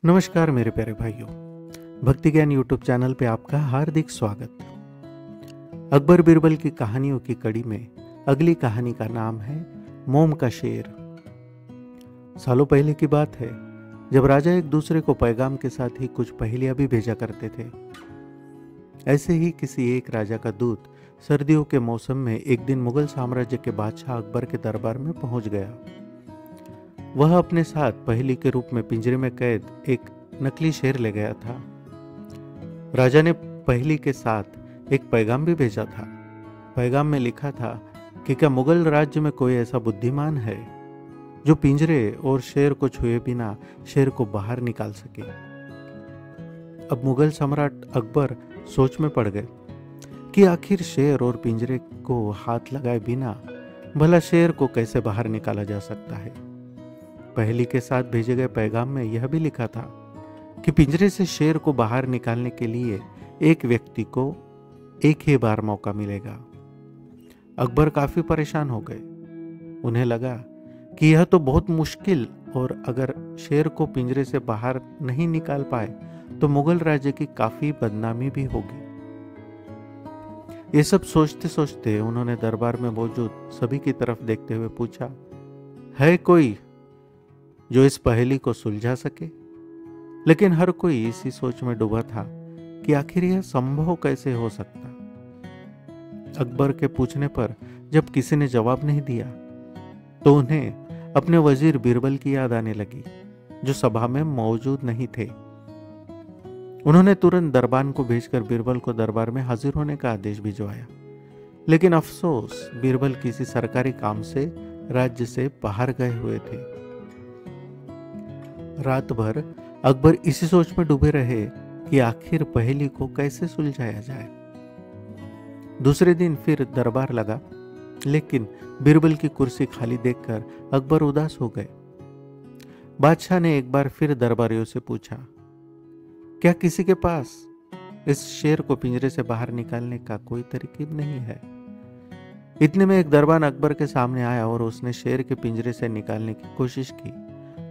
नमस्कार मेरे प्यारे भाइयों, भक्ति ज्ञान यूट्यूब चैनल पे आपका हार्दिक स्वागत। अकबर बीरबल की कहानियों की कड़ी में अगली कहानी का नाम है मोम का शेर। सालों पहले की बात है जब राजा एक दूसरे को पैगाम के साथ ही कुछ पहेलियां भी भेजा करते थे। ऐसे ही किसी एक राजा का दूत सर्दियों के मौसम में एक दिन मुगल साम्राज्य के बादशाह अकबर के दरबार में पहुंच गया। वह अपने साथ पहेली के रूप में पिंजरे में कैद एक नकली शेर ले गया था। राजा ने पहेली के साथ एक पैगाम भी भेजा था। पैगाम में लिखा था कि क्या मुगल राज्य में कोई ऐसा बुद्धिमान है जो पिंजरे और शेर को छुए बिना शेर को बाहर निकाल सके। अब मुगल सम्राट अकबर सोच में पड़ गए कि आखिर शेर और पिंजरे को हाथ लगाए बिना भला शेर को कैसे बाहर निकाला जा सकता है। पहेली के साथ भेजे गए पैगाम में यह भी लिखा था कि पिंजरे से शेर को बाहर निकालने के लिए एक व्यक्ति को एक ही बार मौका मिलेगा। अकबर काफी परेशान हो गए। उन्हें लगा कि यह तो बहुत मुश्किल, और अगर शेर को पिंजरे से बाहर नहीं निकाल पाए तो मुगल राज्य की काफी बदनामी भी होगी। ये सब सोचते सोचते उन्होंने दरबार में मौजूद सभी की तरफ देखते हुए पूछा, है कोई जो इस पहेली को सुलझा सके। लेकिन हर कोई इसी सोच में डूबा था कि आखिर यह संभव कैसे हो सकता। अकबर के पूछने पर जब किसी ने जवाब नहीं दिया तो उन्हें अपने वजीर बीरबल की याद आने लगी, जो सभा में मौजूद नहीं थे। उन्होंने तुरंत दरबान को भेजकर बीरबल को दरबार में हाजिर होने का आदेश भिजवाया। लेकिन अफसोस, बीरबल किसी सरकारी काम से राज्य से बाहर गए हुए थे। रात भर अकबर इसी सोच में डूबे रहे कि आखिर पहेली को कैसे सुलझाया जाए। दूसरे दिन फिर दरबार लगा, लेकिन बीरबल की कुर्सी खाली देखकर अकबर उदास हो गए। बादशाह ने एक बार फिर दरबारियों से पूछा, क्या किसी के पास इस शेर को पिंजरे से बाहर निकालने का कोई तरकीब नहीं है। इतने में एक दरबान अकबर के सामने आया और उसने शेर के पिंजरे से निकालने की कोशिश की,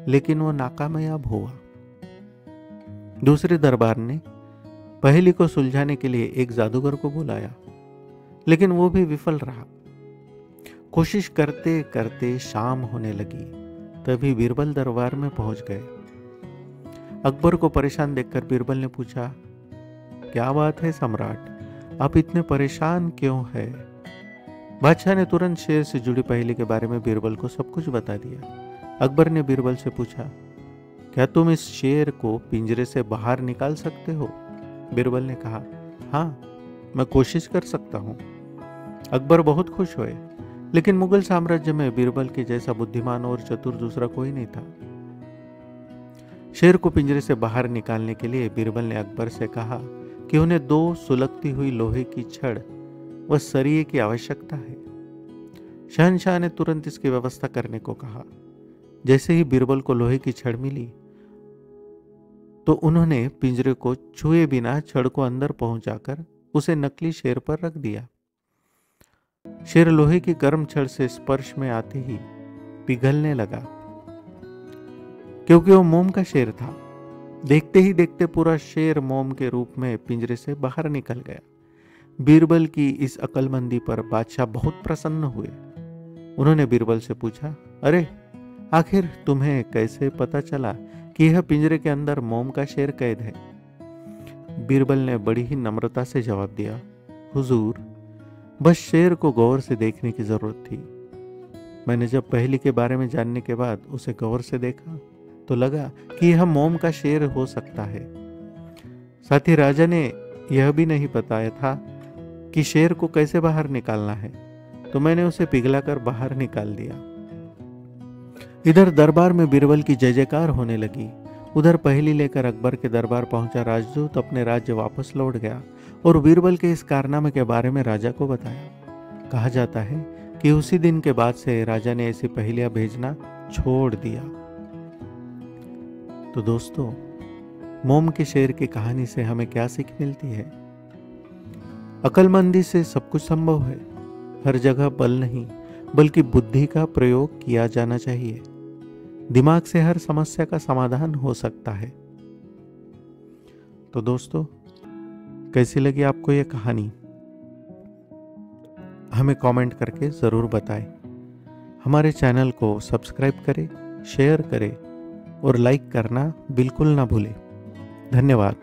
लेकिन वो नाकामयाब हुआ। दूसरे दरबार ने पहेली को सुलझाने के लिए एक जादूगर को बुलाया, लेकिन वो भी विफल रहा। कोशिश करते करते शाम होने लगी, तभी बीरबल दरबार में पहुंच गए। अकबर को परेशान देखकर बीरबल ने पूछा, क्या बात है सम्राट, आप इतने परेशान क्यों हैं? बादशाह ने तुरंत शेर से जुड़ी पहेली के बारे में बीरबल को सब कुछ बता दिया। अकबर ने बीरबल से पूछा, क्या तुम इस शेर को पिंजरे से बाहर निकाल सकते हो? बीरबल ने कहा, हाँ, मैं कोशिश कर सकता हूं। अकबर बहुत खुश हुए, लेकिन मुगल साम्राज्य में बीरबल के जैसा बुद्धिमान और चतुर दूसरा कोई नहीं था। शेर को पिंजरे से बाहर निकालने के लिए बीरबल ने अकबर से कहा कि उन्हें 2 सुलगती हुई लोहे की छड़ व सरिये की आवश्यकता है। शहंशाह ने तुरंत इसकी व्यवस्था करने को कहा। जैसे ही बीरबल को लोहे की छड़ मिली तो उन्होंने पिंजरे को छुए बिना छड़ को अंदर पहुंचाकर उसे नकली शेर पर रख दिया। शेर लोहे की गर्म छड़ से स्पर्श में आते ही पिघलने लगा, क्योंकि वो मोम का शेर था। देखते ही देखते पूरा शेर मोम के रूप में पिंजरे से बाहर निकल गया। बीरबल की इस अक्लमंदी पर बादशाह बहुत प्रसन्न हुए। उन्होंने बीरबल से पूछा, अरे आखिर तुम्हें कैसे पता चला कि यह पिंजरे के अंदर मोम का शेर कैद है? बीरबल ने बड़ी ही नम्रता से जवाब दिया, हुजूर, बस शेर को गौर से देखने की जरूरत थी। मैंने जब पहेली के बारे में जानने के बाद उसे गौर से देखा तो लगा कि यह मोम का शेर हो सकता है। साथ ही राजा ने यह भी नहीं बताया था कि शेर को कैसे बाहर निकालना है, तो मैंने उसे पिघलाकर बाहर निकाल दिया। इधर दरबार में बीरबल की जय जयकार होने लगी। उधर पहेली लेकर अकबर के दरबार पहुंचा राजदूत अपने राज्य वापस लौट गया और बीरबल के इस कारनामे के बारे में राजा को बताया। कहा जाता है कि उसी दिन के बाद से राजा ने ऐसी पहेलियां भेजना छोड़ दिया। तो दोस्तों, मोम के शेर की कहानी से हमें क्या सीख मिलती है? अक्लमंदी से सब कुछ संभव है। हर जगह बल नहीं बल्कि बुद्धि का प्रयोग किया जाना चाहिए। दिमाग से हर समस्या का समाधान हो सकता है। तो दोस्तों, कैसी लगी आपको ये कहानी? हमें कमेंट करके ज़रूर बताएं। हमारे चैनल को सब्सक्राइब करें, शेयर करें और लाइक करना बिल्कुल ना भूलें। धन्यवाद।